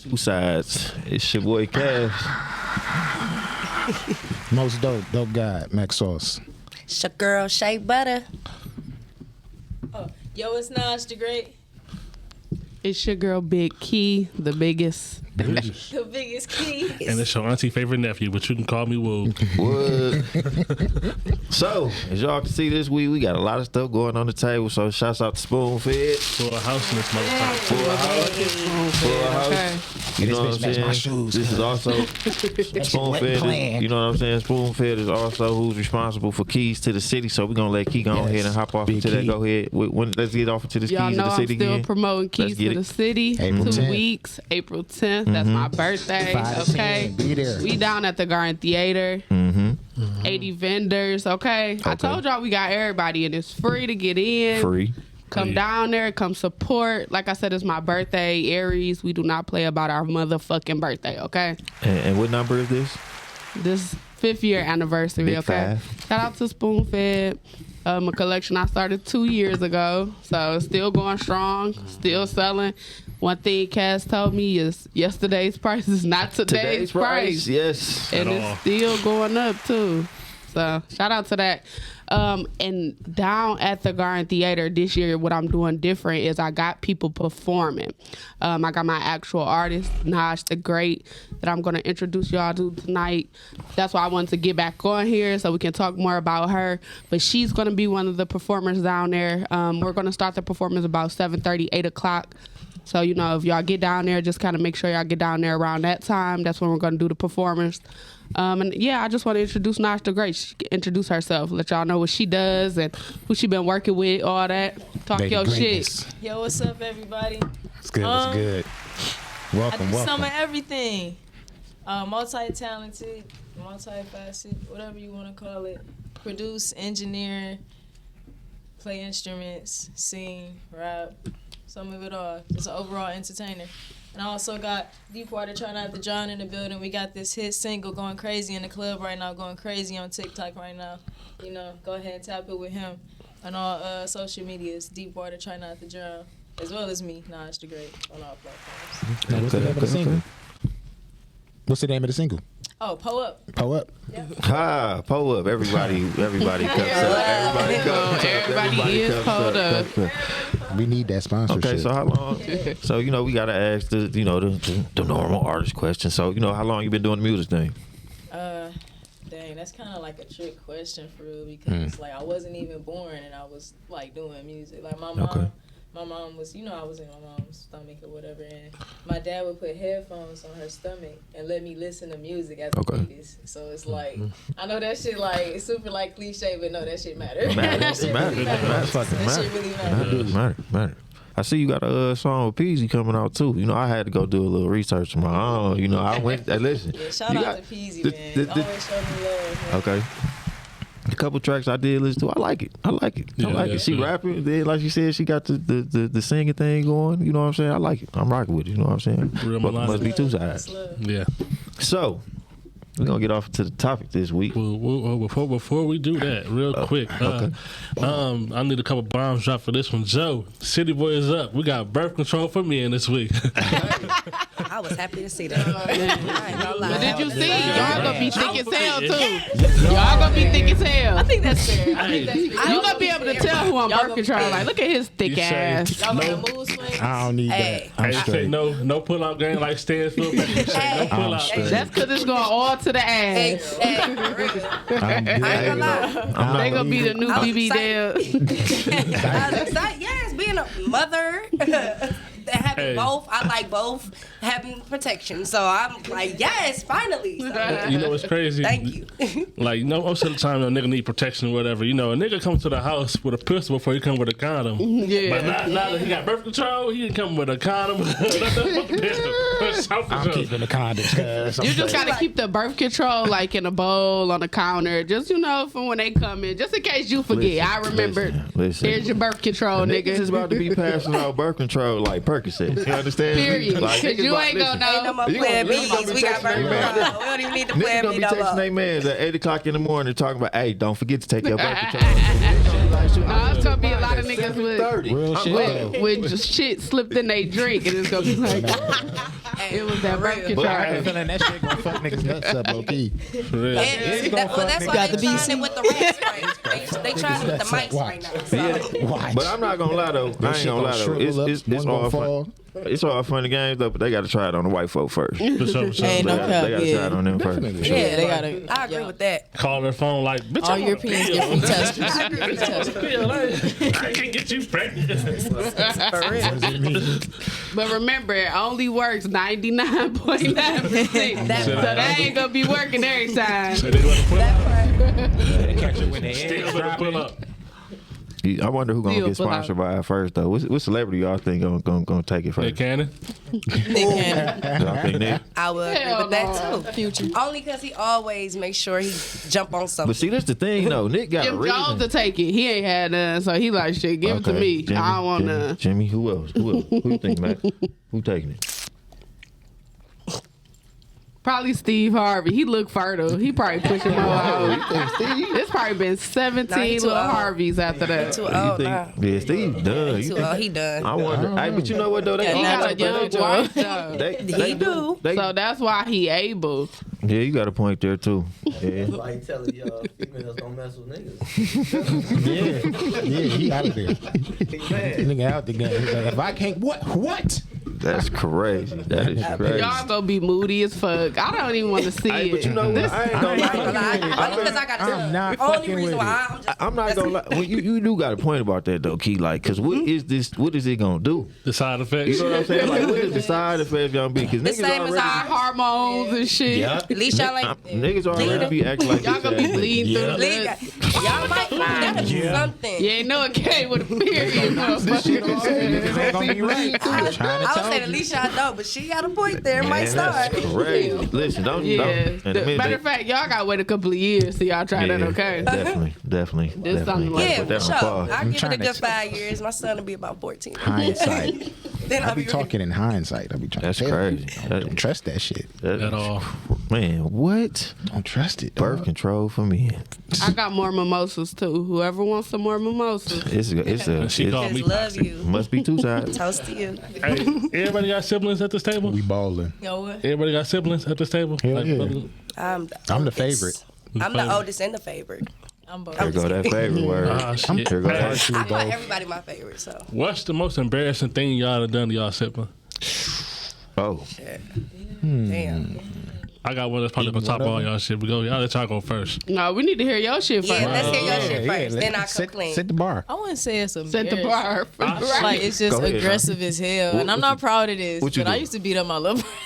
Two sides. It's your boy Cash. Most dope guy, Mac Sauce. It's your girl, Shea Butter. Oh, yo, it's Naj the Great. It's your girl, Big Key, the biggest. The biggest key. And it's your auntie favorite nephew, but you can call me Woo. What? So, as y'all can see this week, we got a lot of stuff going on the table. So, shouts out to Spoon-Fed. Full house in this motherfucker. Full house. You know what I'm saying? This is also Spoon-Fed. You know what I'm saying? Spoon-Fed is also who's responsible for keys to the city. So, we're going to let Key go ahead and hop off Big into Key. that. Go ahead. Let's get off into this Y'all keys know to the I'm city still again. promoting Keys to the City. April 2 10th. weeks, April 10th. That's my birthday. 5 to Okay. 10. Be there. We down at the Garden Theater. Mm-hmm. 80 vendors. Okay. I told y'all we got everybody, and it's free to get in. Free. Come down there, come support. Like I said, it's my birthday, Aries. We do not play about our motherfucking birthday, okay? And what number is this? This 5th year anniversary, Big okay? 5. Shout out to Spoon-Fed. A collection I started 2 years ago. So it's still going strong, still selling. One thing Cass told me is yesterday's price is not today's price. Yes. And it's still going up too. So shout out to that. And down at the Garden Theater this year, what I'm doing different is I got people performing. I got my actual artist, Naj the Great, that I'm going to introduce y'all to tonight. That's why I wanted to get back on here so we can talk more about her. But she's going to be one of the performers down there. We're going to start the performance about 7:30, 8 o'clock. So, you know, if y'all get down there, just kind of make sure y'all get down there around that time. That's when we're going to do the performance. And yeah, I just want to introduce Naj the Great. She can introduce herself, let y'all know what she does and who she been working with, all that. Talk Lady your Greatness. shit. Yo, what's up, everybody? It's good. It's good. I Welcome. do some of Welcome. everything. Multi-talented, multifaceted, whatever you want to call it. Produce, engineer, play instruments, sing, rap, some of it all. Just an overall entertainer. And I also got Deepwater Try Not to Drown in the building. We got this hit single going crazy in the club right now, going crazy on TikTok right now. You know, go ahead and tap it with him on all social medias. Deepwater Try Not to Drown, as well as me, Naj the Great, on all platforms. Now, what's the name of the single? What's the name of the single? Oh, Pull Up. Pull Up. Ha, pull up. Everybody cups up. Everybody is pulled up. We need that sponsorship. Okay, so how long? So, you know, we got to ask the normal artist question. So, you know, how long you been doing the music thing? Dang, that's kind of like a trick question for real because like I wasn't even born and I was like doing music. Like my mom was, you know, I was in my mom's stomach or whatever, and my dad would put headphones on her stomach and let me listen to music as a fetus. So it's like, I know that shit like it's super like cliche, but no, that shit matters. That shit really matters. That shit really matters. I see you got a song with Peasy coming out too. You know, I had to go do a little research on my own. You know, I went. Listen. Yeah, shout out to Peasy, man. Always show me love. Man. Okay. A couple tracks I did listen to. I like it. I like it. She rapping. Then, like you said, she got the singing thing going. You know what I'm saying? I like it. I'm rocking with it. You know what I'm saying? Real But must be two sides. Yeah. So, we're going to get off to the topic this week. Well, before we do that, real quick, I need a couple bombs dropped for this one. Joe, City Boy is up. We got birth control for me in this week. I was happy to see that. I ain't gonna lie. But did you see? Y'all gonna be thick as hell too. Y'all gonna be thick as hell. I think that's fair. You gonna be able to tell who on birth control. Like, look at his thick ass. Y'all gonna mood swings? I don't need that. I'm Say straight. no pull out game like Stansfield. No pull out. That's because it's going all to the ass. Hey, for real. I ain't gonna lie. They gonna be the new I was BB Dale. I was excited. Yes, being a mother, having both. I like both having protection. So I'm like, yes, finally. So, You know what's crazy? thank you. Like, you know, most of the time, a nigga need protection or whatever. You know, a nigga comes to the house with a pistol before he come with a condom. Yeah. But now that he got birth control, he didn't come with a condom. I'm keeping the condoms, cuz. You just gotta keep the birth control like in a bowl on the counter, just for when they come in, just in case you forget. I remember. Listen. Here's your birth control, Niggas nigga. is about to be passing out birth control like Percocet. You understand? Period. Like, Because niggas you about- ain't gonna Ain't no know. more You playing gonna- niggas gonna bees. be We got texting burger. their man. We don't even need to Niggas play gonna be me no texting more. their mans at 8 o'clock in the morning talking about, hey, don't forget to take your birth control. No, it's gonna be a lot of niggas with 30. Real I'm shit, glad. though. with just shit slipped in they drink, and it's gonna be like it was that birth I control. have a feeling that shit gonna fuck niggas nuts up, low key. For real. And gonna well, fuck that's niggas. why Got they the trying BC. it with the rats right. They trying it with the mics right now. So. Watch. But I'm not gonna lie though. I ain't gonna lie though. It's all fun. It's all funny games though. But they got to try it on the white folk first. For sure, for sure. Ain't no They cap, gotta try yeah. it on them first. Yeah, they gotta. I agree with that. Call their phone like, bitch, All I want a Europeans pill. get free testers. Free testers. I can't get you pregnant. For real. But remember, it only works 99.9%. So that ain't gonna be working every time. So they want to pull up. Catch it when they Still head better pull dropping. up. I wonder who gonna Still get pull out. sponsored by it first though. What celebrity y'all think gonna take it Nick first? Cannon. Nick Cannon. Y'all think Nick? I would agree Hell with that no. too. Future. Only because he always makes sure he jump on But something. see, that's the thing though. Nick got a Jim reason. Jones to take it. He ain't had none, so he like shit. Give it to Okay, me. Jimmy, I don't want none. Jimmy, who else? Who you think, Matt? Who taking it? Probably Steve Harvey. He look fertile. He probably pushing more out. It's probably been 17 Nah, he too little old. Harveys after that. Too You old think? now. Yeah, Steve done. He You too think- old. He done. I wonder. Hey, but you know what though? They Yeah, He nah, got a young wife though. He do. They, So that's why he able. yeah, you got a point there too. Yeah. Why he telling y'all females don't mess with niggas? Yeah, he out of there. He mad. Nigga out the game. He's like, if I can't, what? That's crazy. That is crazy. Y'all gonna be moody as fuck. I don't even want to see Hey, it. but you know what? This- I ain't gonna lie. Only because I got I'm to. not Only fucking reason with why it. I'm just. I'm not gonna lie. Well, you do got a point about that though, Key. Like, cause what is this? What is it gonna do? The side effects. You know what I'm saying? Like, what is the side effects gonna be? Cause The niggas same as already, Our hormones and shit. At least y'all like. niggas already be acting like Y'all this gonna be ass nigga. bleeding through the Leave nuts. that. Y'all might find that'll be something. You ain't know it came with a period. Niggas ain't gonna be right. I'm trying to I would tell say you. at least y'all know, but she got a point there. It might Man, start. that's crazy. Listen, don't. Yeah. And the minute Matter they- of fact, y'all gotta wait a couple of years till y'all try that, Yeah, okay? Definitely. This something like- Yeah, Put for that on sure. pause. I'll give it a trying good to- 5 years. My son will be about 14. Hindsight. Then I I'll be be ready. talking in hindsight. I be trying That's to tell crazy. you. Don't trust that shit. At all. Man, what? Don't trust it. Birth dog. control for men. I got more mimosas too. Whoever wants some more mimosas. She called me Just love toxic. you. must be two sides. Toast to you. Hey, everybody got siblings at this table? We balling. Yo, what? Everybody got siblings at this table? Hell yeah. brother- I'm the I'm the oldest. favorite. I'm the oldest and the favorite. I'm both. Here go that favorite word. Ah, shit. Here go that. Partially I call both. everybody my favorite, so. What's the most embarrassing thing y'all have done to y'all sibling? Oh, Damn. I got one that's probably gonna top all y'all shit. We go, y'all let y'all go first. No, we need to hear your shit first. Yeah, let's hear your shit first. let- Then I set, complain. set the bar. I wouldn't say it's Set the embarrassing. bar. Right. Like it's just Go ahead, aggressive as hell, and I'm not proud of this. what you But I do? used to beat up my little brother.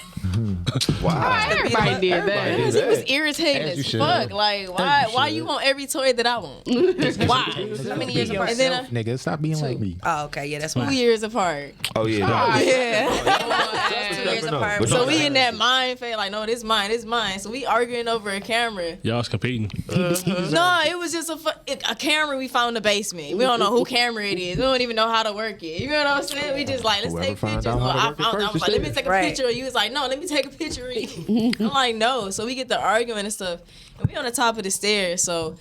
wow. Everybody did that. Everybody Because did he was that. irritating As you as should. fuck. Like, why you want every toy that I want? Why? How many years apart? And then Nigga, stop being like me. Oh, okay. Yeah, that's 2 why. years apart. Oh yeah. Yeah. 2 years No, apart. but So no, we in that mind phase, like, no, this mine, this mine. So we arguing over a camera. Y'all's competing. No, it was just a camera we found in the basement. We don't know who camera it is. We don't even know how to work it. You know what I'm saying? We just like, let's Whoever take finds pictures. out how to Well, I work it found, I first was like, let me is take a Right. picture of you. It's like, no, let me take a picture of you. I'm like, no. So we get the arguing and stuff. And we on the top of the stairs. So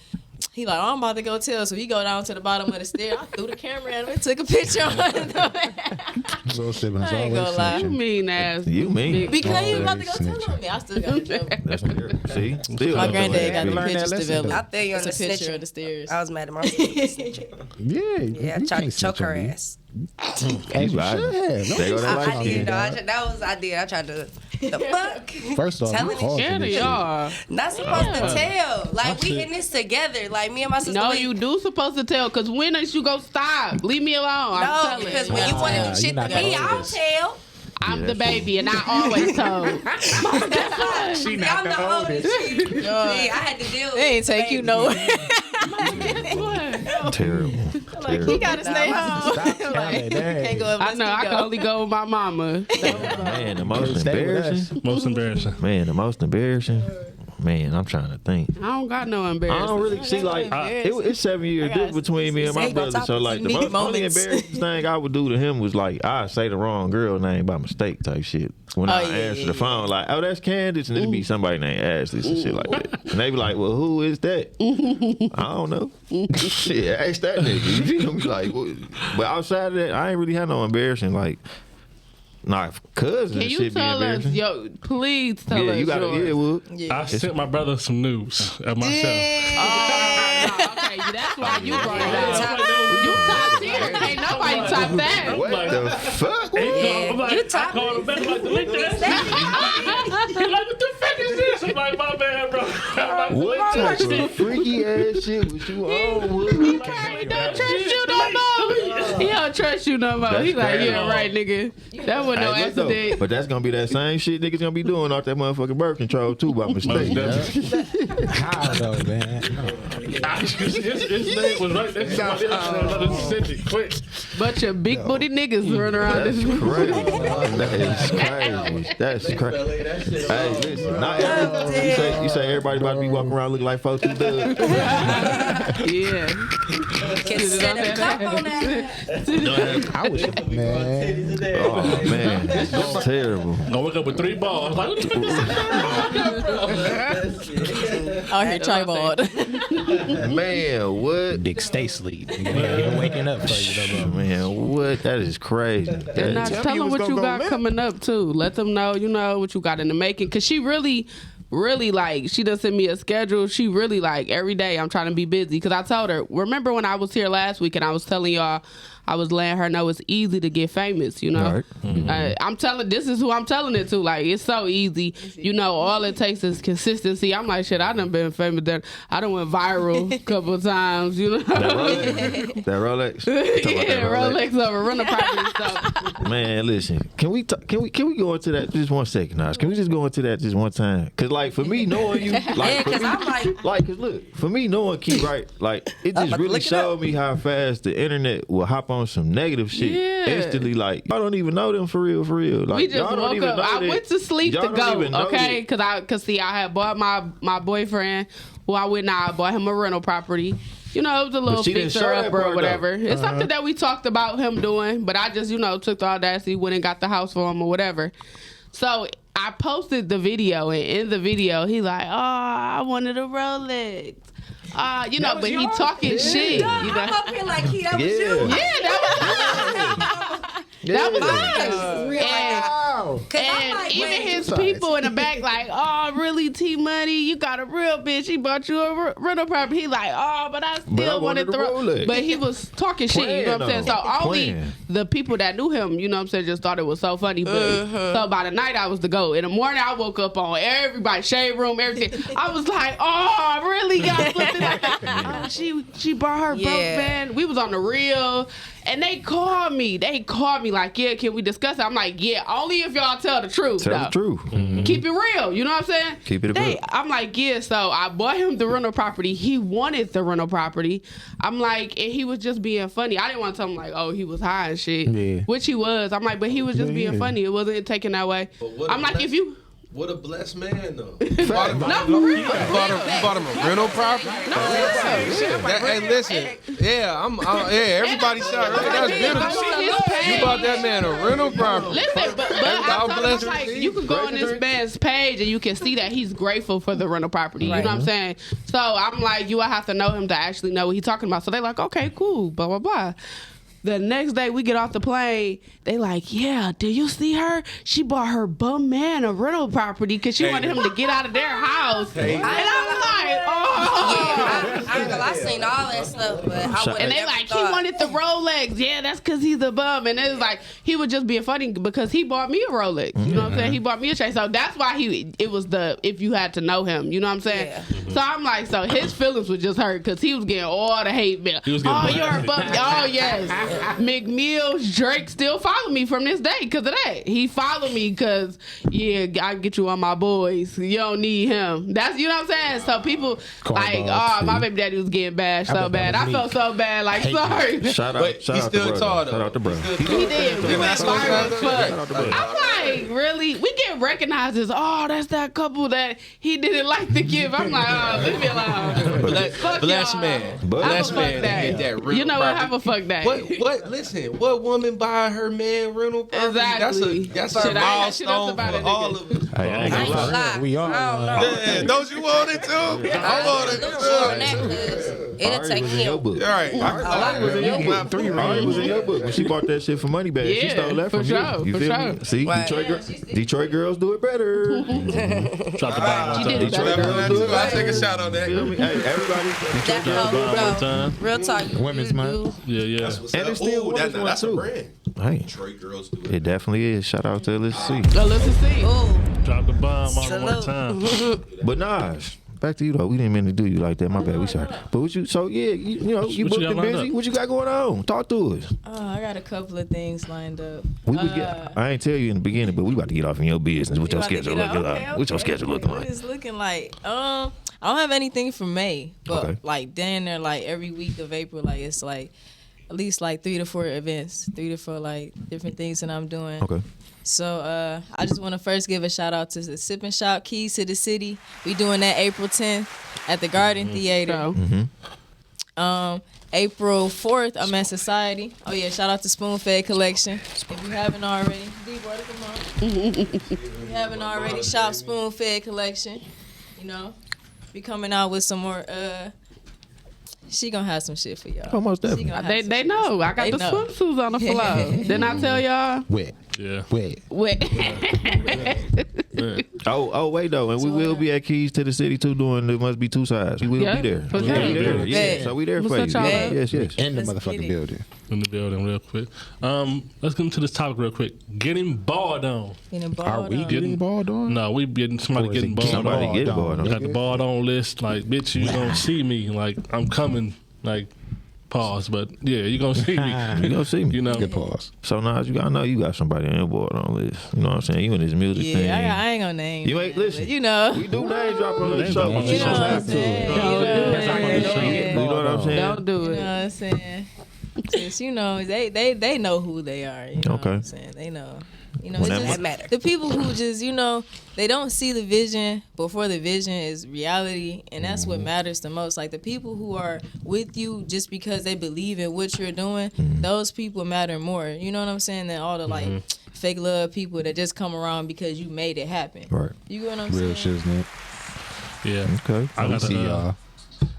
he like, oh, I'm about to go tell. So we go down to the bottom of the stairs. I threw the camera at him and took a picture of him. Little siblings I ain't always gonna lie. You snitching. mean ass. You mean? Because he was about to go Always tell on me. I still got in trouble. That's see. Still My don't granddad know got that. the Learn that pictures lesson, developed. I feel you on It's the a picture snitching. of the stairs. I was mad at my sister for snitching. Yeah, Yeah, I you tried to can't choke snitch on her me. ass. As you Right. should have. They go that I light did. skin. No, I did. I tried to. The fuck? First off, you Telling causing Scared of this shit. y'all. Not supposed to tell. Like we in this together. Like me and my sister. No, we- you do supposed to tell, because when is you go stop? Leave me alone. I'm No, telling. because when you want to do Nah, shit you're to not me, gonna I'll hold this. tell. I'm the baby, and I always told. See, I'm the oldest. See, I had to deal with They ain't take you baby. nowhere. Terrible. Like, he gotta stay home. Like, can't go up I know. I can only go with my mama. Man, the most Stay with embarrassing. Most embarrassing. Man, the most embarrassing. Man, I'm trying to think. I don't got no I embarrassment. don't really see like it's 7 years difference between me and my brother. So like the only embarrassing thing I would do to him was like I say the wrong girl name by mistake type shit. When I answer the phone, like, oh, that's Candace, and it'd be somebody named Ashley and shit like that. And they be like, well, who is that? I don't know. Shit, ask that nigga. You feel me? Like, but outside of that, I ain't really had no embarrassing like. Nah, cousins Can you shit be tell us, embarrassing. yo, please tell us You gotta, yours. I sent my brother some news of myself. Okay, that's why you brought it up. You top tier. Ain't nobody top that. What the fuck? I'm like, You I top called him back like, delete that shit. He's like, what the fuck is this? I'm like, my bad, bro. What type of freaky ass shit was you on with? He probably don't trust you no more. He don't trust you no more. That's He's like, crazy. yeah, right, nigga. That was no Hey, look, though, accident. but that's gonna be that same shit niggas gonna be doing off that motherfucking birth control too by mistake. How though, man? No. His name was right there. Somebody else sent it quick. Bunch of big booty niggas running around That's this room. crazy. That is crazy. That's crazy. Hey, listen, not you say everybody about to be walking around looking like folks who does. Yeah. Can set a cup on that. I was, man. Oh man, that's terrible. I wake up with 3 balls. Like, what the fuck is that? Out here tribald. Man, what? Dick stay sleep. Even waking up for you, though, bro. Man, what? That is crazy. And now tell them what you got coming up too. Let them know, what you got in the making. Cause she really like, she done send me a schedule. She really like every day I'm trying to be busy. Cause I told her, remember when I was here last week and I was telling y'all, I was letting her know it's easy to get famous, Right. I'm telling, this is who I'm telling it to. Like, it's so easy. All it takes is consistency. I'm like, shit, I done been famous. I done went viral a couple of times, That Rolex. Yeah, Rolex over rental property stuff. Man, listen. Can we go into that just 1 second, Nas? Can we just go into that just one time? Cause like for me knowing you, like, Yeah, cause I'm like, cause look, for me knowing Key, right? Like it just really showed me how fast the internet will hop on some negative shit instantly. Like y'all don't even know them for real. Like We just y'all don't woke even up. know I that. went to sleep Y'all to don't go, even know okay? that. Cause I had bought my boyfriend who I went now. I bought him a rental property. It was a little she didn't fixer show that upper or part, whatever. though. It's something that we talked about him doing, but I just took the audacity, went and got the house for him or whatever. So I posted the video, and in the video, he like, oh, I wanted a Rolex. But he talking shit. I'm up here like, that was you. Yeah, that was And And even his people in the back like, oh, really, T-Money? You got a real bitch. He bought you a rental property. He like, oh, but I still wanted to Rolex. But he was talking shit, you know what I'm saying? So only the people that knew him, just thought it was so funny. But so by the night, I was the GOAT. In the morning, I woke up on everybody, shade room, everything. I was like, oh, really? Y'all flipping like that? She brought her broke man. We was on the real. And they called me. Like, yeah, can we discuss it? I'm like, yeah, only if y'all tell the truth. Tell the truth. Mm-hmm. Keep it real. You know what I'm saying? Keep it a book. I'm like, yeah, so I bought him the rental property. He wanted the rental property. I'm like, and he was just being funny. I didn't want to tell him, like, oh, he was high and shit. Yeah. Which he was. I'm like, but he was just being funny. It wasn't taken that way. I'm like, if you... What a blessed man, though. No, for real. You bought him a rental property? Hey, listen. Yeah, everybody shot right. That's beautiful. You bought that man a rental property. Listen, but God I'm bless like, you. you can go on this man's page and you can see that he's grateful for the rental property. You know what I'm saying? So I'm like, you will have to know him to actually know what he's talking about. So they like, okay, cool, blah, blah, blah. The next day we get off the plane, they like, yeah, did you see her? She bought her bum man a rental property because she wanted him to get out of their house. And I'm like, oh. I seen all that stuff, but I wouldn't. And they like, he wanted the Rolex. Yeah, that's because he's a bum. And it was like, he was just being funny because he bought me a Rolex. You know what I'm saying? He bought me a chain. So that's why it was if you had to know him. You know what I'm saying? Yeah. So I'm like, so his feelings was just hurt because he was getting all the hate mail. He was getting you're a bum. Oh, yes. McMills, Drake still follow me from this day because of that. He followed me because, I get you on my boys. You don't need him. That's, you know what I'm saying? So people like, oh, my baby daddy was getting bashed. So bad. I felt so bad. Like, sorry. Shout out, But shout he's out to still brother. tall, though. Shout out to brother. He did. We went viral as Shout out fuck. to brother. I'm like, really? We get recognized as, oh, that's that couple that he didn't like to give. I'm like, oh, leave me alone. Fuck Bless y'all. man. Have Bless a man fuck that hit that rental You know what? property. Have a fuck day. What? Listen, what woman buy her man rental property? Exactly. That's a Shit, I ain't got shit else milestone about for it, all nigga. of us. I ain't I ain't gonna gonna lie. lie. We all. I don't know. Yeah, don't you want it too? I want it Salute too. you on that, cause it'll Ari take was in your him. book. All right. Ari was in your book. Ari was in your book. When she bought that shit for money bags, she Yeah, stole that for from sure, you. You for feel sure. me? See, Right. Detroit girls do it better. Drop the bomb. She did it Detroit better. girls do it I'll better. take a shot on that. Feel me? Hey, everybody. That, bomb one time. real talk. Women's you month. do. Yeah. And it's still women's one, That's a too. brand. Hey, Detroit girls do it. it definitely is. Shout out to LSC. Let's see. Ooh, Drop the bomb on one Salute. time. But Naj, back to you though. We didn't mean to do you like that. My bad. We sorry. But what you? So yeah, you know, you What booked you got and lined busy. up? What you got going on? Talk to us. I got a couple of things lined up. We would get. I ain't tell you in the beginning, but we about to get off in your business. What your You about to schedule get looking out? like? Okay, What your okay. schedule looking What like? it's looking like? I don't have anything for May, but Okay. like down there, like every week of April, like it's like at least like 3 to 4 events, 3 to 4 like different things that I'm doing. Okay. So I just want to first give a shout out to the Sip and Shop Keys to the City. We doing that April 10th at the Garden Theater. April 4th, I'm at Society. Oh yeah, shout out to Spoon Fed Collection. If you haven't already, D-Water, come on. If you haven't already, shop Spoon Fed Collection. You know, be coming out with some more. She gonna have some shit for y'all. Almost She definitely. gonna have They some they shit. know. I got They the know. swimsuits on the floor. Didn't I tell y'all? Wet. Yeah. Wet. Wet. Oh wait though, and we will be at Keys to the City too. Doing there must be two sides. We will Yeah, be there. for We sure. will be there. Yeah. Bet. So we there We'll for you. set y'all Yeah. up. Yes. Yes. In the Let's get motherfucking it. building. In the building real quick. Let's get into this topic real quick. Getting balled on. Getting balled Are we on. getting balled on? No, we getting somebody Or is getting it balled Somebody on. get Balled balled on. on. Got the balled on list. Like, bitch, you gonna see me. Like, I'm coming. Like, pause. But yeah, you gonna see me. You gonna see me. You know. Good pause. So now you got. I know you got somebody on your board on list. You know what I'm saying? You in this music thing. Yeah, I ain't gonna name. You ain't them, listen. but You know. We do name drop on this Name show, drop but on you this don't show. have to. Yeah. You know what I'm saying? Don't do You know it. what I'm saying? Just, you know, they know who they are. You know Okay. what I'm saying? They know. You know, When it's that just matter. the people who just, you know, they don't see the vision before the vision is reality, and that's what matters the most. Like the people who are with you just because they believe in what you're doing, those people matter more. You know what I'm saying? Than all the like fake love people that just come around because you made it happen. Right. You get what I'm Real saying? shiznit. Yeah. Okay. I We got see a, y'all.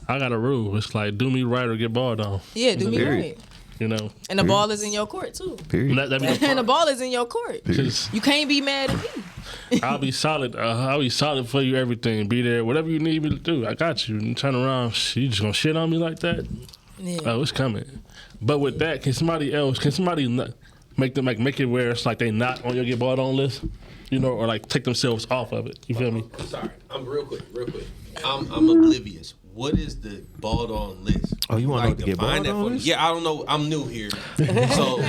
I got a rule. It's like, do me right or get balled on. Yeah, do me Period. right. You know. And the ball is in your court too. Period. That be the And the ball is in your court. Cause You can't be mad at me. I'll be solid. I'll be solid for you. Everything. Be there. Whatever you need me to do, I got you. And turn around. You just gonna shit on me like that? Yeah. Oh, it's coming. But with that, can somebody not make it where it's like they not on your get balled on list? You know, or like take themselves off of it. You feel me? Sorry, I'm real quick. I'm oblivious. What is the balled on list? Oh, you want to get define balled that on for me? list? Yeah, I don't know. I'm new here. So,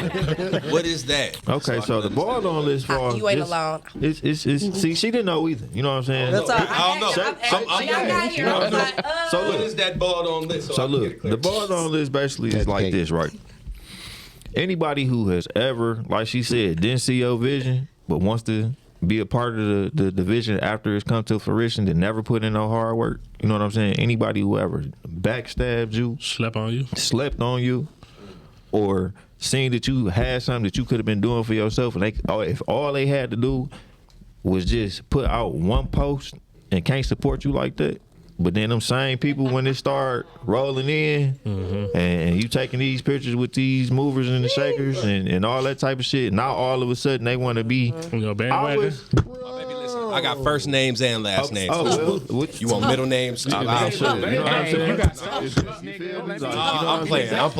what is that? Okay, so the balled on list for You ain't alone. It's see, she didn't know either. You know what I'm saying? That's all. I don't know. I got here. I was like, So What look, is that balled on list? So I can get look, it clear. the balled on list basically is like this, right? Anybody who has ever, like she said, didn't see your vision, but wants to be a part of the vision after it's come to fruition, that never put in no hard work. You know what I'm saying? Anybody who ever backstabbed you, Slept on you. slept on you, or seen that you had something that you could have been doing for yourself, and if all they had to do was just put out one post and can't support you like that. But then them same people, when they start rolling in, and you taking these pictures with these movers and the shakers and all that type of shit, now all of a sudden they want to be. On your bandwagon. Always, Baby, listen, I got first names and last names. well, what, You want middle names? I'll show you. You know what I'm saying? You feel me? Like, I'm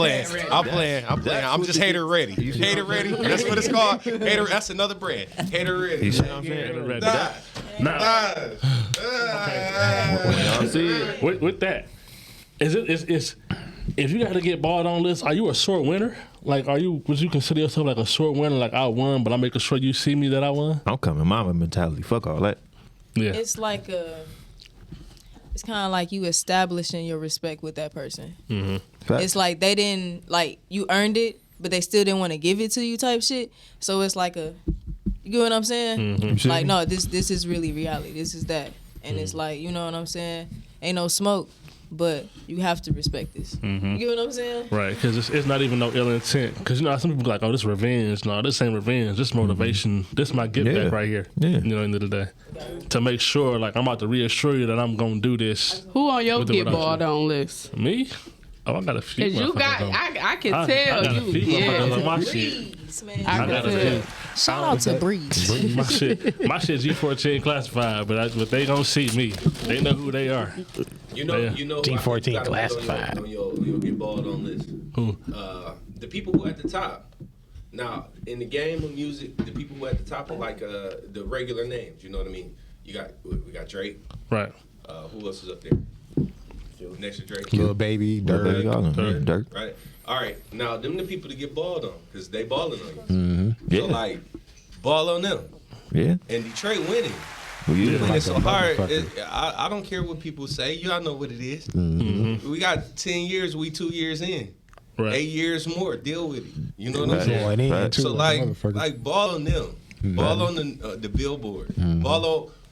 playing. I'm just hater ready. Hater ready. That's what it's called. Hater. That's another brand. Hater ready. You see what I'm saying? Ready. Nah. Now, When y'all see it, with that, is if you got to get balled on list, are you a sore winner? Like, would you consider yourself like a sore winner? Like, I won, but I'm making sure you see me that I won. I'm coming mama mentality. Fuck all that. Yeah. It's kind of like you establishing your respect with that person. Mm-hmm. It's like they didn't like you earned it, but they still didn't want to give it to you type shit. So it's like you get what I'm saying? Mm-hmm. Like no, this is really reality. This is that, and it's like you know what I'm saying? Ain't no smoke, but you have to respect this. You get what I'm saying? Right, because it's not even no ill intent. Because you know some people be like, oh, this is revenge. No, this ain't revenge. This motivation. This my get back right here. Yeah. You know, at the end of the day, to make sure like I'm about to reassure you that I'm gonna do this. Who on your With or get without balled you. on list? Me? Oh, I got a few. Cause you got, motherfuckers on- I can I tell got a you. few motherfuckers on Yeah. my shit. Man. I I can got a tell. few. Shout out to Breeze. My shit G14 classified, but they gonna see me. They know who they are. You know, Yeah. you know. G14 you gotta put classified. on your get balled on list. Who? The people who are at the top. Now, in the game of music, the people who are at the top are like the regular names. You know what I mean? We got Drake. Right. Who else is up there? Next to Drake. Lil Baby, Dirk. Dirk. Dirk. Right. All right. Now, them the people to get balled on because they balling on you. Mm-hmm. Yeah. So like, ball on them. Yeah. And Detroit winning. Well, you Winning like so a hard. motherfucker. I don't care what people say. Y'all know what it is. Mm-hmm. We got 10 years. We 2 years in. Right. 8 years more. Deal with it. You know what I'm Right. saying? Going in Right. too, So like motherfucker. ball on them. Ball on the billboard.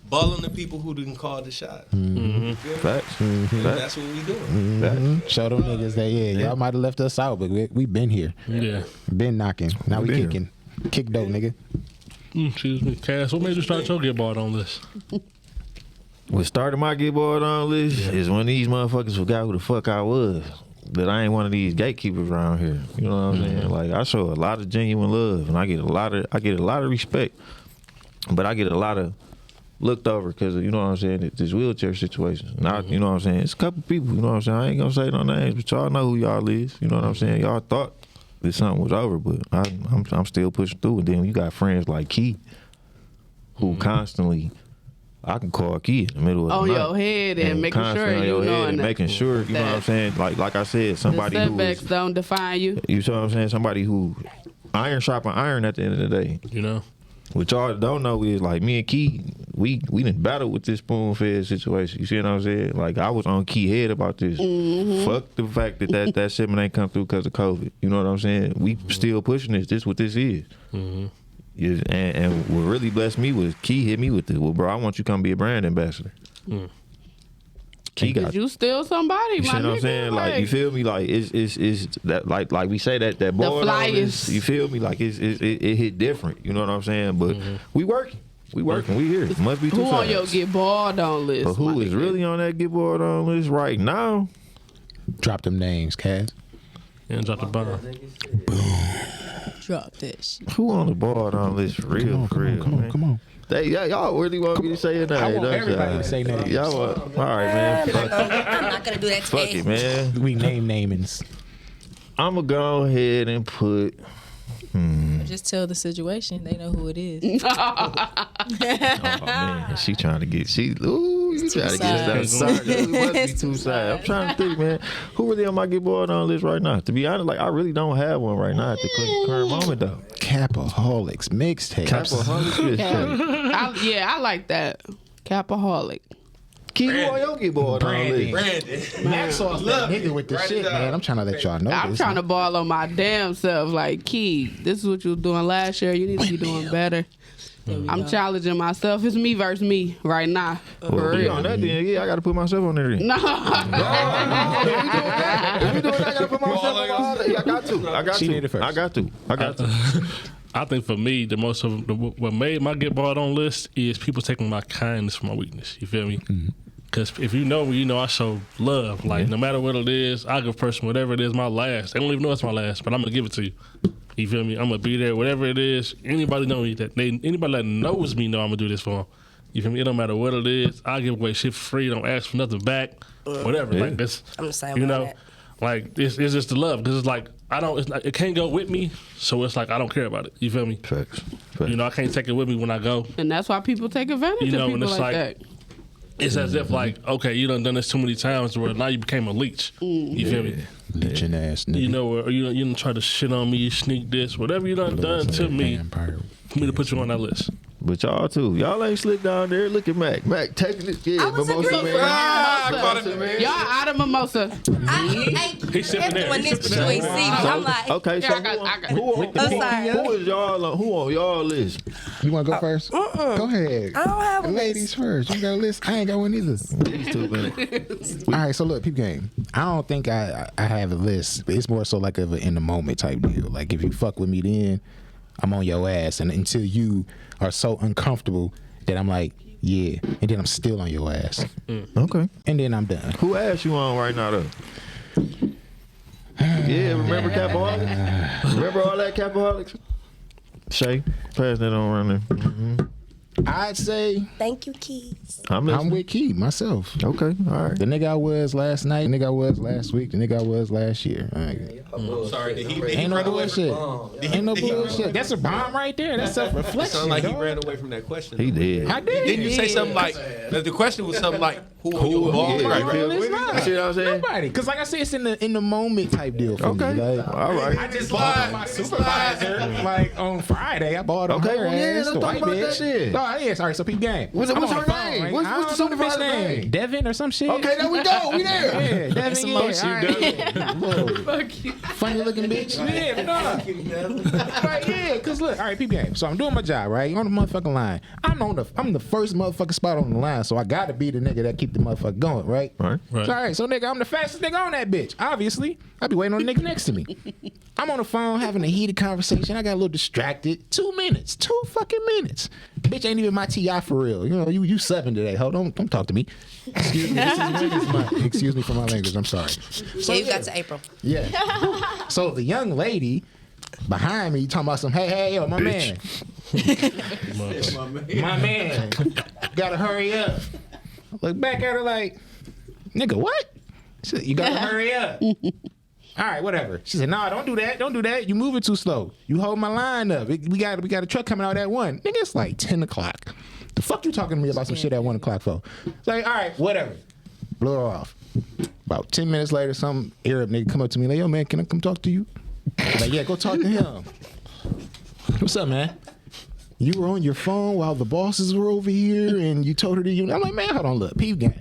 Ball on the people who didn't call the shot. You feel me? Facts. And Facts. that's what we doing. Mhm. Show them niggas that y'all might have left us out, but we been here, Yeah. been knocking. Now we been here. kicking, kick dope, nigga. Excuse me, Cass. What made you start your get balled on this? What started my get balled on list is when these motherfuckers forgot who the fuck I was. That I ain't one of these gatekeepers around here. You know what I'm saying? Like I show a lot of genuine love, and I get a lot of respect, but I get a lot of looked over because you know what I'm saying. This wheelchair situation. Not you know what I'm saying. It's a couple people. You know what I'm saying. I ain't gonna say no names, but y'all know who y'all is. You know what I'm saying. Y'all thought that something was over, but I'm still pushing through. And then you got friends like Key, who constantly. I can call Key in the middle of On the night. your head and making constantly sure on you your head knowing and that- making sure, you know what I'm that saying? Like I said, The somebody who setbacks is, don't define you. you see what I'm saying? Somebody who iron sharpen iron at the end of the day. You know. What y'all don't know is like me and Key, we didn't battle with this spoon fed situation. You see what I'm saying? Like I was on Key head about this. Fuck the fact that shipment ain't come through because of COVID. You know what I'm saying? We still pushing this. This what this is. Yeah, and what really blessed me was Key hit me with this. Well, bro, I want you to come be a brand ambassador. Key got Cause you still somebody, you my see what I'm nigga. saying? Like you feel me? Like it's that like we say that boy flyers. you feel me? Like it hit different. You know what I'm saying? But we working. We here. Must be two Who on sides. your get balled on list? But who my is nigga? really on that get board on list right now? Drop them names, Cass. And drop the bomb. Drop that shit. Who on the board on list for real? Come on. Y'all really want me to say your name? I want don't everybody y'all? to say names. Y'all want? All right, man. Fuck, I'm not gonna do that fuck today. it, man. We name namings. I'm gonna go ahead and put. Just tell the situation. They know who it is. Oh man, she trying to get you trying to get that side. It must be two sides. I'm trying to think, man, who really on my get board on list right now? To be honest, like I really don't have one right now at the current moment though. Capaholics mixtape. I like that. Capaholic. Key, who on your get board on list? Brandon. Max sauce that nigga with the Write it shit, down. man. I'm trying to let y'all know I'm this. trying to ball on my damn self. Like, Key, this is what you was doing last year. You need to be doing better. I'm challenging myself. It's me versus me right now. For Well, we real. on that then, yeah, I gotta put myself on there then. No. If we doing that, I gotta put myself on there. I got She did it first. I got to. I think for me, what made my get balled on list is people taking my kindness for my weakness. You feel me? Because if you know me, you know I show love. Like no matter what it is, I give a person whatever it is my last. They don't even know it's my last, but I'm gonna give it to you. You feel me? I'm gonna be there, whatever it is. Anybody know me anybody that knows me know I'm gonna do this for them. You feel me? It don't matter what it is. I give away shit for free. Don't ask for nothing back. Whatever. Like this, I'm the same you way know. on that. Like it's just the love because it's like it can't go with me, so it's like I don't care about it. You feel me? Facts. You know I can't take it with me when I go. And that's why people take advantage You know, of and people it's like like- that. It's as if like okay, you done this too many times where now you became a leech. You feel me? Leeching ass nigga. You know, or you done try to shit on me, sneak this, whatever you done to me, Vampire. for me to put you on that list. But y'all too. Y'all ain't slick down there. Look at Mac. Mac taking it. Yeah, I was mimosa agreeing. man. Y'all out of mimosa. He's sipping there. When He's this sipping you there. ain't see me, I'm like, Okay, so Yeah, I got I'm sorry. who is y'all? Who on y'all list? You want to go first? Go ahead. I don't have a Ladies first. You got a list? I ain't got one either. These 2 minutes. All right, so look, peep game. I don't think I have a list, but it's more so like of an in the moment type deal. Like if you fuck with me, then I'm on your ass, and until you are so uncomfortable that I'm like, yeah, and then I'm still on your ass, Okay. and then I'm done. Who ass you on right now though? Yeah, remember Capaholics? Remember all that Capaholics? Shay, pass that on around there. Mm-hmm. I'd say thank you, Keys. I'm listening. I'm with Key myself. Okay, all right. The nigga I was last night, the nigga I was last week, the nigga I was last year. All right. I'm sorry. Did he Ain't no run away from bullshit. Ain't no bullshit. That's a bomb right there. That's self-reflection. Sound like he dog. ran away from that question. He did. I did. Didn't you say something like? The question was something like, "Who on your ball?" Yeah, Right, right. right. It's not. You see what I'm saying? Nobody. Because like I said, it's in the moment type deal for Okay. me. Like, All right. I just bought my supervisor like on Friday. I bought on Okay, her well, yeah, ass, let's the talk white about that bitch. then. Oh, yeah, sorry. So peep game. What's I'm her on the phone, name? right? What's I the don't know bitch supervisor's name? Devin or some shit. Okay, there we go. We there. Yeah, Devin. some Yeah, more shit, all right, yeah. Little funny looking bitch. Yeah, no. Like, yeah, cause look, all right, peep game. So I'm doing my job, right? On the motherfucking line. I'm the first motherfucking spot on the line, so I gotta be the nigga that keep the motherfucker going, right? Right. Right. So, all right, so nigga, I'm the fastest nigga on that bitch. Obviously, I be waiting on the nigga next to me. I'm on the phone having a heated conversation. I got a little distracted. 2 minutes, 2 fucking minutes. Bitch ain't even my TI for real. You know, you subbing today. Hold on, don't talk to me. Excuse me. This is Women's Month. Excuse me for my language. I'm sorry. So, Yeah, you got to April. yeah. So the young lady behind me talking about some, hey, yo, my man. My man. Gotta hurry up. Look back at her like, nigga, what? She said, you gotta hurry up. All right, whatever. She said, nah, don't do that. Don't do that. You moving too slow. You hold my line up. We got a truck coming out at 1. Nigga, it's like 10 o'clock. The fuck you talking to me about some shit at 1 o'clock for? It's like, all right, whatever. Blew her off. About 10 minutes later, some Arab nigga come up to me like, yo, man, can I come talk to you? I'm like, yeah, go talk to him. What's up, man? You were on your phone while the bosses were over here and you told her to you. I'm like, man, hold on, look, peep game.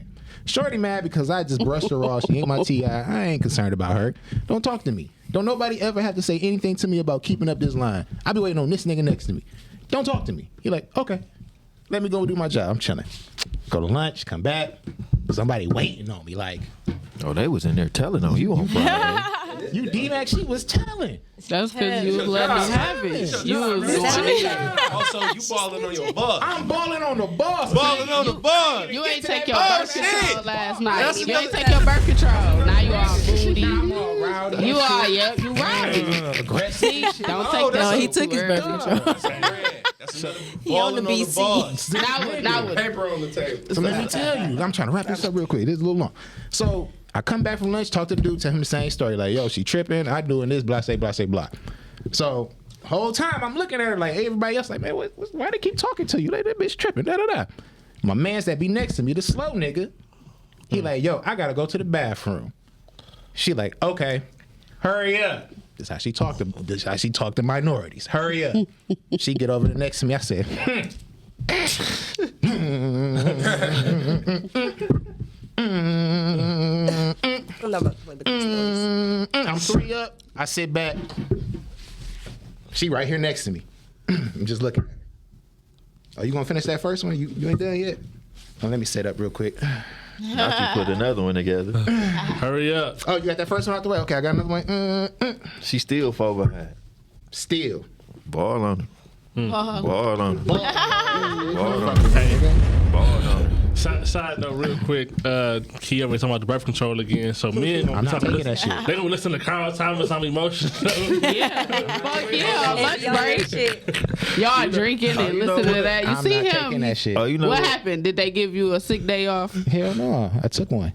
Shorty mad because I just brushed her off. She ain't my TI. I ain't concerned about her. Don't talk to me. Don't nobody ever have to say anything to me about keeping up this line. I be waiting on this nigga next to me. Don't talk to me. You're like, okay, let me go do my job. I'm chilling. Go to lunch, come back. Somebody waiting on me like, Oh, they was in there telling on you on Friday. you D-Mac, she was telling. That's because you was letting them have it. You was doing it. Also, you balling on your boss. I'm balling on the boss. Balling on the boss. You ain't take your Oh, birth shit. control last night. That's You ain't another- take your birth control. Now you all booty. I'm all rowdy. You are, yep, you right. aggressive. Don't take that. he took his birth control. He on the BC. boss. Now would Paper on the table. So let me tell you, I'm trying to wrap this up real quick. This is a little long. So I come back from lunch, talk to the dude, tell him the same story. Like, yo, she tripping. I doing this, blah, say, blah, say, blah. So whole time I'm looking at her like everybody else, like, man, why they keep talking to you? Like, that bitch tripping, da-da-da. My man's that be next to me, the slow nigga, he like, yo, I gotta go to the bathroom. She like, okay, hurry up. This how she talk to minorities. Hurry up. She get over the next to me. I said, I'm not about to play with these stories. I'm 3 up. I sit back. She right here next to me. I'm just looking at her. Oh, you gonna finish that first one? You ain't done yet? Oh, let me set up real quick. Not you put another one together. Hurry up. Oh, you got that first one out the way? Okay, I got another one. She still fall behind. Still. Ball on her. Ball on her. Ball. Ball on her. Hey, Ball on her. side note, real quick. Key over talking about the birth control again. So men, I'm not taking that shit. They gonna listen to Carl Thomas on emotions. yeah. Fuck yeah. On lunch Y'all break. ain't shit. Y'all drinking and you know listening to what? that. You I'm see not him. taking that shit. Oh, you know What happened? Did they give you a sick day off? Hell no. I took one.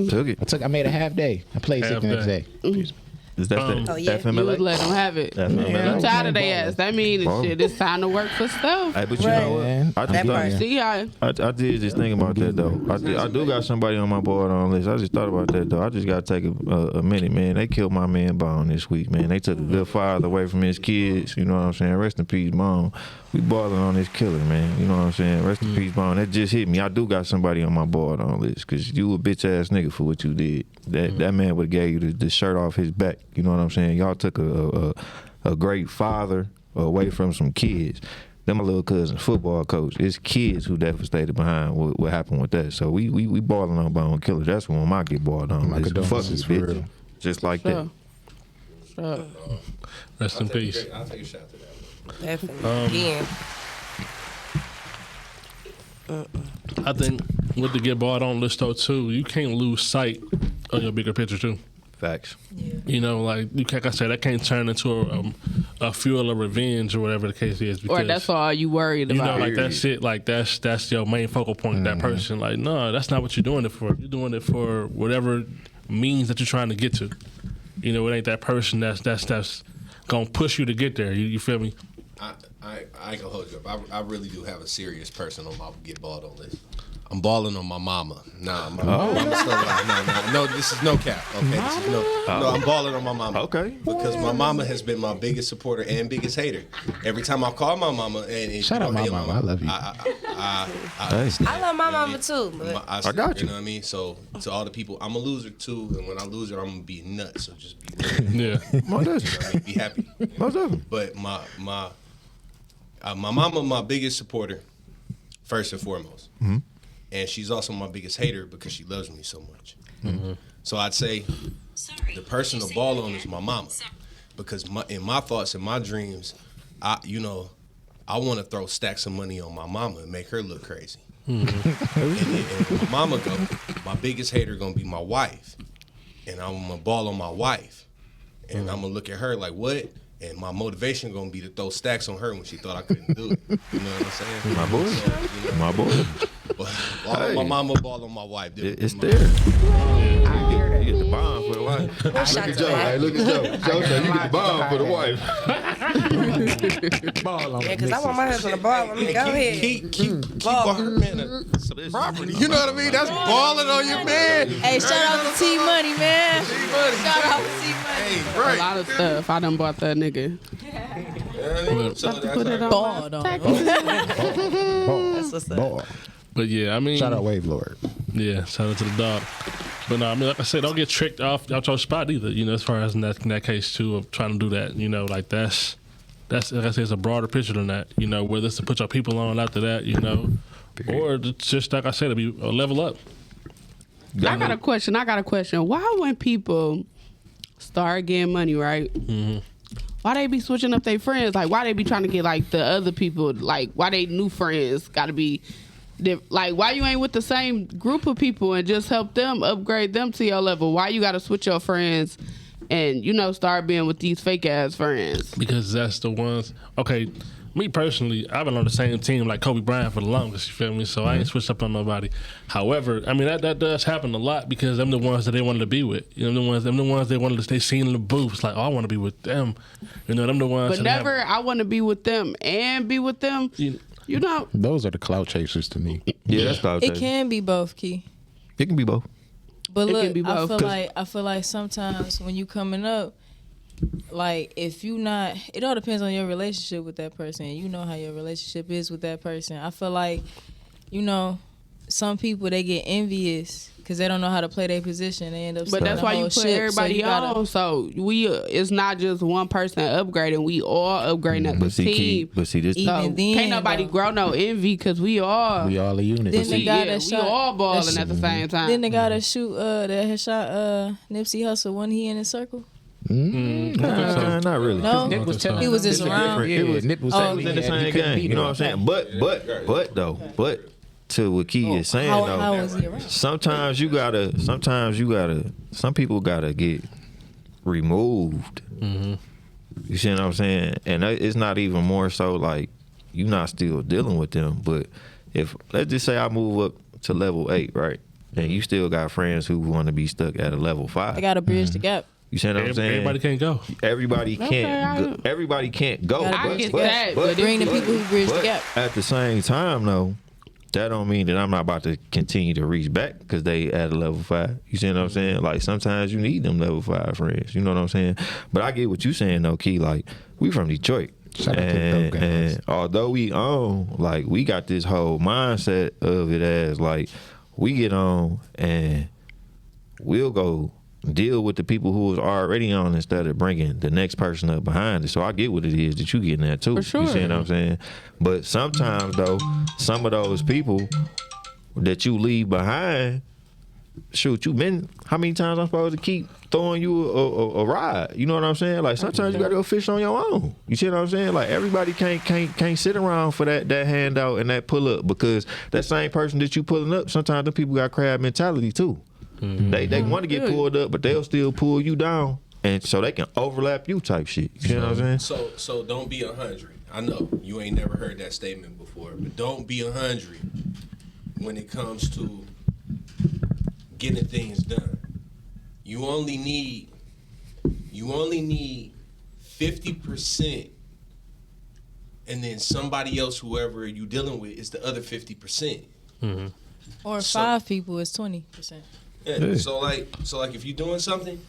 Took it. I made a half day. I played sick the next day. Is that Oh, yeah. You FMLA? would let them have it. FMLA. I'm tired of their ass. That means Ball. shit. It's time to work for stuff. Hey, but you Right. know Man, what? I That just part. thought, See how I did just think about that though. I do got somebody on my board on the list. I just thought about that though. I just got to take a minute, man. They killed my man Bone this week, man. They took a good father away from his kids. You know what I'm saying? Rest in peace, Mom. We balling on this killer, man. You know what I'm saying? Rest in peace, Bone. That just hit me. I do got somebody on my board on list because you a bitch ass nigga for what you did. That man would have gave you the shirt off his back. You know what I'm saying? Y'all took a great father away from some kids. Then my little cousin, football coach, it's kids who devastated behind what happened with that. So we balling on Bone Killer. That's when I get balled on. My condolences, for real. Just like that. Rest in peace. I'll take a shot to that. Definitely. Again. I think with the get balled on list though too, you can't lose sight of your bigger picture too. Facts. You know, like you like I said, that can't turn into a fuel of revenge or whatever the case is. Because, Or that's all you worried you about. know, like that's it. Like that's your main focal point. That person. Like, no, that's not what you're doing it for. You're doing it for whatever means that you're trying to get to. You know, it ain't that person that's gonna push you to get there. You feel me? I ain't gonna hold you up. I really do have a serious person on my get balled on list. I'm balling on my mama. Nah, my mama's still alive. No, this is no cap. Okay, this is no, I'm balling on my mama. Okay. Because my mama has been my biggest supporter and biggest hater. Every time I call my mama and Shout out my mama. I love you. I love my mama too. But I got you. You know what I mean? So to all the people, I'm a loser too, and when I lose her, I'm gonna be nuts. So just be ready. Yeah. Most You know definitely. what I mean? Be happy. Most definitely. But my mama, my biggest supporter, first and foremost. Mm-hmm. And she's also my biggest hater because she loves me so much. Mm-hmm. So I'd say the person to ball on is my mama. Because in my thoughts and my dreams, I want to throw stacks of money on my mama and make her look crazy. Mm-hmm. and when my mama go, my biggest hater going to be my wife. And I'm going to ball on my wife. And I'm going to look at her like, what? And my motivation gonna be to throw stacks on her when she thought I couldn't do it. You know what I'm saying? My boy. So, My boy. Ball on my mama, ball on my wife. It's there. You get the bomb for the wife. Look at Joe. Hey, look at Joe. Joe said you get the bomb for the wife. Ball on yeah, because I want my husband to ball with me. Go ahead. Keep her man property. You know what I mean? That's balling on your man. Hey, shout out to T Money, man. Shout out to T Money. Hey, A right. lot of stuff. I done bought that nigga. So Put it on. Balled on. That's what's up. Ball. But yeah, I mean, Shout out Wave Lord. yeah, shout out to the dog. But no, I mean, like I said, don't get tricked off your spot either. You know, as far as in that case too of trying to do that. You know, like that's like I said, it's a broader picture than that. You know, whether it's to put your people on after that, you know, or just like I said, to be a level up. I got a question. Why when people start getting money, right? Mm-hmm. Why they be switching up their friends? Like, why they be trying to get like the other people? Like, why they new friends got to be? Like, why you ain't with the same group of people and just help them upgrade them to your level? Why you got to switch your friends and start being with these fake ass friends? Because that's the ones. Okay, me personally, I've been on the same team like Kobe Bryant for the longest. You feel me? So I ain't switched up on nobody. However, I mean that does happen a lot because them the ones that they wanted to be with. You know, them the ones they wanted to stay seen in the booths. Like, oh, I want to be with them. You know, them the ones. But never, I want to be with them and be with them. You know, Those are the clout chasers to me. Yeah, that's what I was It can be both, Key. It can be both. But It look, can be both, I feel like sometimes when you coming up, like if you not, it all depends on your relationship with that person. You know how your relationship is with that person. I feel like, some people they get envious because they don't know how to play their position. They end up. but stealing that's the why you whole put ship. everybody so on. So it's not just one person upgrading. We all upgrading as a But see, team. but see this. Even So then, can't nobody though. grow no envy because we all. We all a unit. Then the guy that we shot, all balling at the same time. Then the guy that that shot Nipsey Hussle, wasn't he in his circle? Nah, not really. No, Nip was telling he was just Nip around. Yeah, Nip was Oh, telling in me the that he same couldn't game. beat You know him. what I'm saying? But to what Key is saying How though, was he around? sometimes you gotta, some people gotta get removed. Mm-hmm. You see what I'm saying? And it's not even more so like you not still dealing with them, but if let's just say I move up to level 8, right? And you still got friends who want to be stuck at a level 5. They got to bridge the gap. You see what I'm saying? Everybody can't go. Everybody can't. Okay, Everybody can't go. I get that, but Bring the people who bridge the but gap. at the same time, though, that don't mean that I'm not about to continue to reach back because they at a level 5. You see what I'm saying? Like sometimes you need them level 5 friends. You know what I'm saying? But I get what you saying though, Key. Like we from Detroit. Shout out to the dope guys. And although we own, like, we got this whole mindset of it as like we get on and we'll go deal with the people who was already on instead of bringing the next person up behind it. So I get what it is that you getting at too. For sure. You see what I'm saying? But sometimes though, some of those people that you leave behind, shoot, you been how many times I'm supposed to keep throwing you a ride? You know what I'm saying? Like sometimes you gotta go fish on your own. You see what I'm saying? Like everybody can't sit around for that handout and that pull up, because that same person that you pulling up, sometimes the people got crab mentality too. They want to get pulled up, but they'll still pull you down, and so they can overlap you type shit. You know what I'm saying? So don't be 100. I know you ain't never heard that statement before, but don't be 100 when it comes to getting things done. You only need 50%, and then somebody else, whoever you dealing with, is the other 50%. Or 5 people is 20%. Yeah. So like if you're doing something,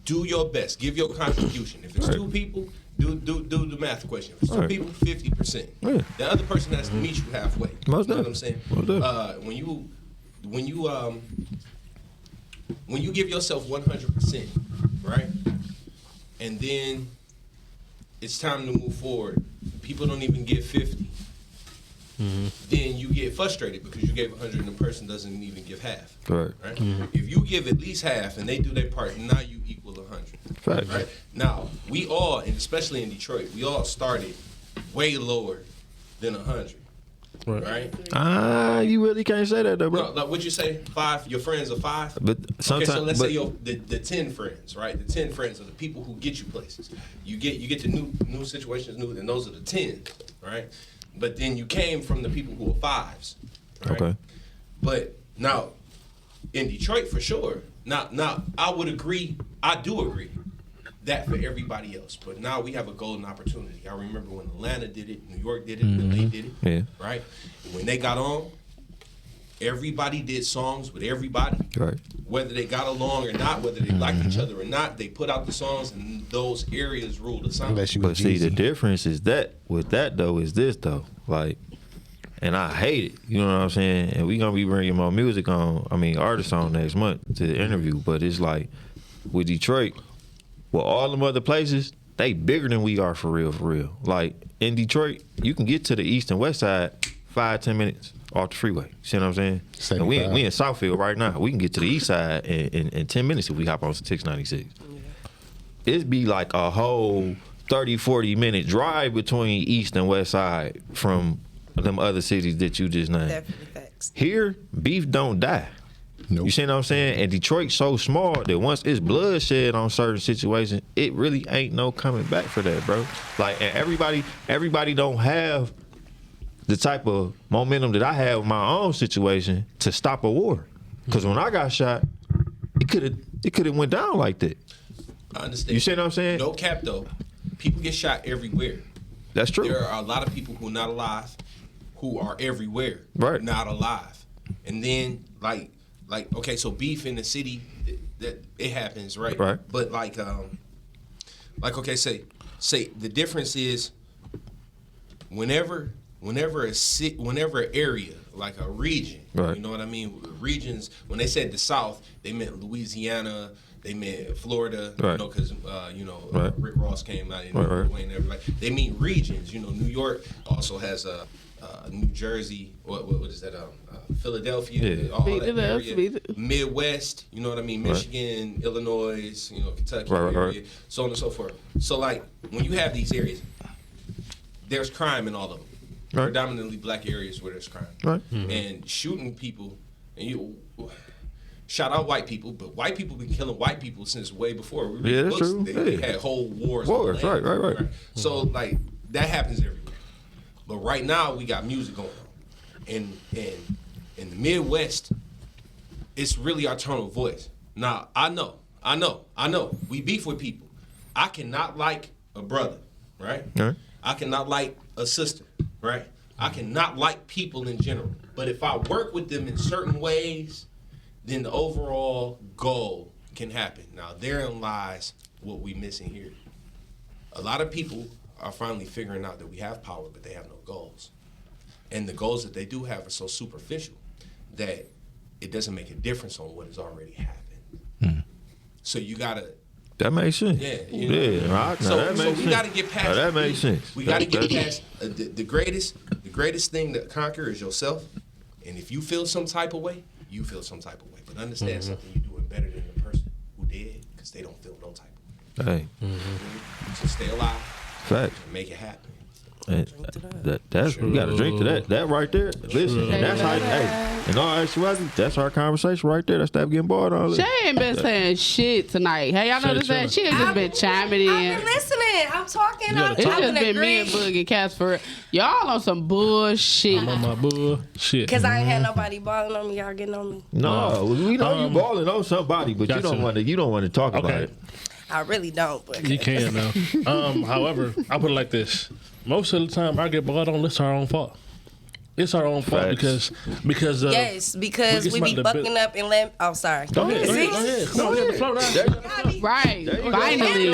do your best. Give your contribution. If it's 2 people, do the math question. If it's 2 people, 50%. Yeah. The other person has to meet you halfway. Most You know what I'm saying? Most When you give yourself 100%, right? And then it's time to move forward. People don't even get 50. Then you get frustrated because you gave 100 and the person doesn't even give half. Right. If you give at least half and they do their part, now you equal 100. Facts. Right? Now, we all, and especially in Detroit, we all started way lower than 100. Right? You really can't say that though, bro. No, like what'd you say? 5? Your friends are 5? But sometimes, okay, so let's say the 10 friends, right? The 10 friends are the people who get you places. You get to new situations, and those are the 10, right? But then you came from the people who are 5s, right? Okay. But now, in Detroit, for sure. Now, I would agree. I do agree that for everybody else. But now we have a golden opportunity. I remember when Atlanta did it, New York did it, LA did it. Yeah. Right? When they got on, everybody did songs with everybody. Right. Whether they got along or not, whether they liked each other or not, they put out the songs, and those areas ruled the sound. Unless you But was see, the Jeezy. difference is that with that though is this though, like, and I hate it. You know what I'm saying? And we gonna be bringing more music on. I mean, artists on next month to the interview. But it's like with Detroit, well, all them other places, they bigger than we are for real, for real. Like in Detroit, you can get to the east and west side 5-10 minutes off the freeway. See what I'm saying? And we in Southfield right now. We can get to the east side in 10 minutes if we hop on 696. It'd be like a whole 30-40 minute drive between east and west side from them other cities that you just named. Definitely facts. Here, beef don't die. Nope. You see what I'm saying? And Detroit's so small that once it's bloodshed on certain situations, it really ain't no coming back for that, bro. Like, and everybody don't have the type of momentum that I have with my own situation to stop a war. Because when I got shot, it could have went down like that. I understand. You see what I'm saying? No cap though. People get shot everywhere. That's true. There are a lot of people who are not alive, who are everywhere, Right. not alive. And then like okay, so beef in the city, that it happens, right? Right. But like okay, say the difference is whenever an area, like a region, Right. you know what I mean? Regions, when they said the South, they meant Louisiana, they meant Florida, Right. you know, because Right. Rick Ross came out in Right. Wayne, everybody. They mean regions. You know, New York also has New Jersey. What is that? Philadelphia. Yeah. All that Philadelphia. area. Midwest. You know what I mean? Michigan, Illinois. You know, Kentucky Right. area. So on and so forth. So like when you have these areas, there's crime in all of them. Right. Predominantly black areas where there's crime. Right. And shooting people, and you shout out white people, but white people been killing white people since way before. We read Yeah, that's books, true. They Yeah. had whole wars. Wars, on the land, right. So like that happens everywhere. But right now we got music going on, and in the Midwest, it's really our tone of voice. Now I know. We beef with people. I cannot like a brother, right? Right. I cannot like a sister, right? I cannot like people in general. But if I work with them in certain ways, then the overall goal can happen. Now, therein lies what we missing here. A lot of people are finally figuring out that we have power, but they have no goals. And the goals that they do have are so superficial that it doesn't make a difference on what has already happened. So you gotta. That makes sense. Yeah. We gotta get past. That makes sense. We gotta get past the greatest thing to conquer is yourself. And if you feel some type of way, you feel some type of way. But understand something, you're doing better than the person who did, because they don't feel no type of way. Hey. So stay alive. Facts. And make it happen. That's we got to drink to that. That right there. Listen, and that's how. Hey, in all actuality, that's our conversation right there. That's that getting bored on. She ain't been saying shit tonight. Hey, y'all notice that? She has just been chiming in. I've been listening. I'm talking. It's just been me and Boog and Casper. Y'all on some bullshit. I'm on my bullshit. Because I ain't had nobody balling on me. Y'all getting on me. No, we know you balling on somebody, but you don't want to. You don't want to talk about it. I really don't. But You can though. However, I put it like this: most of the time, I get bought on. It's our own fault. It's our own fault because yes, because we be bucking up and let. Oh, sorry. Go ahead. No, we got the flow now. Right. Finally.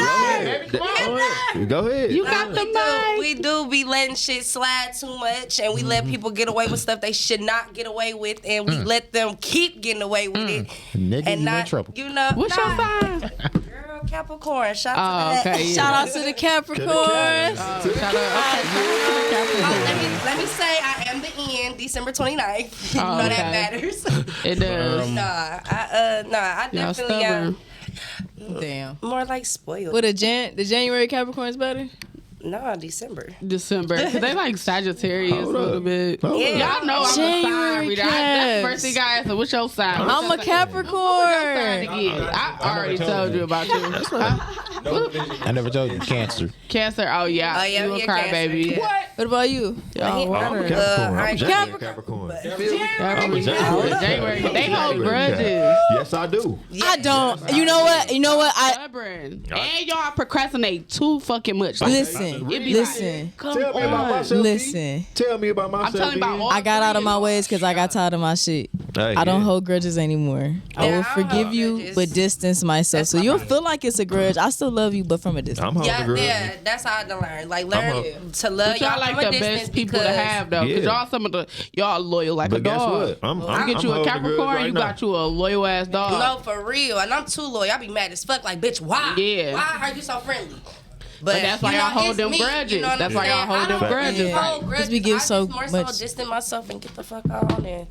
Go ahead. You got the mic. We do be letting shit slide too much, and we let people get away with stuff they should not get away with, and we let them keep getting away with it. Nigga, and you not, in trouble. You know, What's your sign? Girl, Capricorn. Shout out to that. Okay. Yeah. Shout out to the Capricorns. Shout out. Let me say I am the end, December 29th. You know okay. that matters. It does. I Y'all definitely am Damn. more like spoiled. What the January Capricorns better? No, December. Cause they like Sagittarius a little bit. Yeah. Y'all know I'm a sign reader. That's the first thing I asked her. What's your sign? I'm a Capricorn. I already told you about you. I never told you. Cancer. Cancer. Oh yeah. You a crybaby. Yeah. What about you? I'm a Capricorn. January. They hold grudges. Yes, I do. I don't. You know what? Stubborn. And y'all procrastinate too fucking much. Listen. Tell me about myself. Listen. Tell me about myself. I'm telling you about all I got out of my ways because I got tired of my shit. I don't hold grudges anymore. I will forgive you, but distance myself. So you'll feel like it's a grudge. I still love you, but from a distance. I'm holding grudge. Yeah, that's how I learn. Like learn to love But y'all y'all like from a the distance best people to have though, because y'all some of the y'all loyal like But a guess dog. what? You get you a Capricorn, you got you a loyal ass dog. No, for real. And I'm too loyal. I be mad as fuck. Like, bitch, why? Yeah. Why are you so friendly? But that's why y'all hold them grudges. That's why y'all hold them grudges. Because we give so more much. so distance myself and get the fuck on and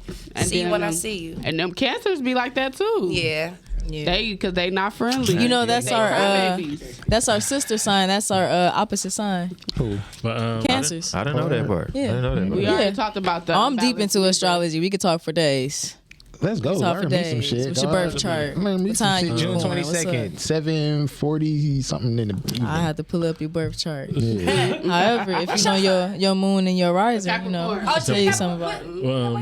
see then when I see you. And them cancers be like that too. Yeah. Because they not friendly. You know, that's our sister sign. That's our opposite sign. Who? But, Cancers. I didn't know that part. Yeah. I didn't know that part. We already talked about that. I'm deep into astrology. We could talk for days. Let's go. Talk for Learn me some days. shit. What's your birth chart? Learn me What some time shit. you June born? What's 22nd, 7:40 something in the evening. I had to pull up your birth chart. However, if you know your moon and your rising, you know, I'll tell you something about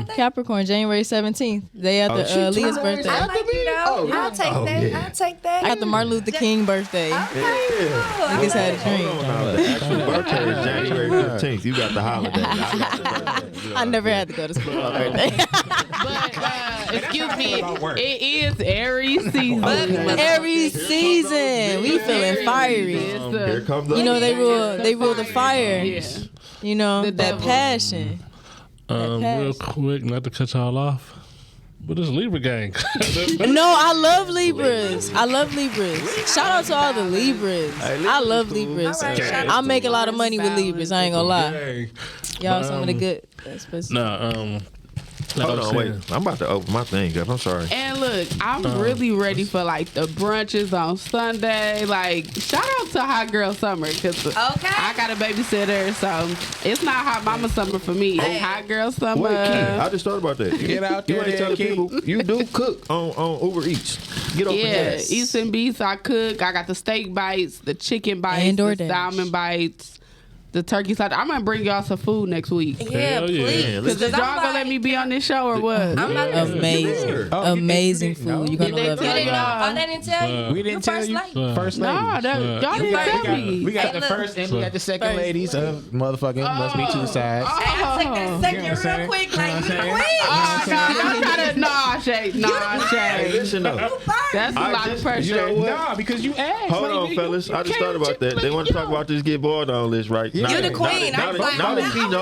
it. Capricorn, January 17th, day after Leah's birthday. I like you though. I'll take that. I'll take that. I got the Martin Luther King birthday. Niggas had a dream. The actual birthday is January 15th. You got the holiday. I got the birthday. I never had to go to school on my birthday. But excuse me, it is Aries season. Aries season, we feeling fiery. Here comes the You know they rule the fire. Yeah. You know that devil. passion. real quick, not to cut y'all off, but it's Libra gang. No, I love Libras. I love Libras. Shout out to all the Libras. I love Libras. I make a lot of money with Libras. I ain't gonna lie. Y'all some of the good. Hold on, wait. I'm about to open my thing up. I'm sorry. And look, I'm really ready for like the brunches on Sunday. Like, shout out to Hot Girl Summer because I got a babysitter, so it's not Hot Mama Summer for me. It's Hot Girl Summer. Wait, Key, I just thought about that. Get out You there, ain't telling Key. people you do cook on Uber Eats. Get off the gas. Eats and beats I cook. I got the steak bites, the chicken bites, And the DoorDash. salmon bites, the turkey side. I'm gonna bring y'all some food next week. Yeah, Hell yeah. please. Because y'all gonna let me be on this show or what? I'm not Amazing, amazing food. You're gonna love You didn't it. know? Oh, they didn't tell you? We didn't tell first you. lady. First lady. No, y'all didn't tell me. We got Hey, the look. first and we got the second ladies of motherfucking must be two sides. Hey, I'll take that second You know what I'm real quick. saying? Like, You know you what I'm the queen. Oh, no, don't try to, nah, Shay. Hey, listen, question though. That's a lot of pressure. You know what? Nah, because you asked. Hold on, fellas. I just thought about that. They want to talk about this get bored on list, right? You're the queen. Now I'm like, that she knows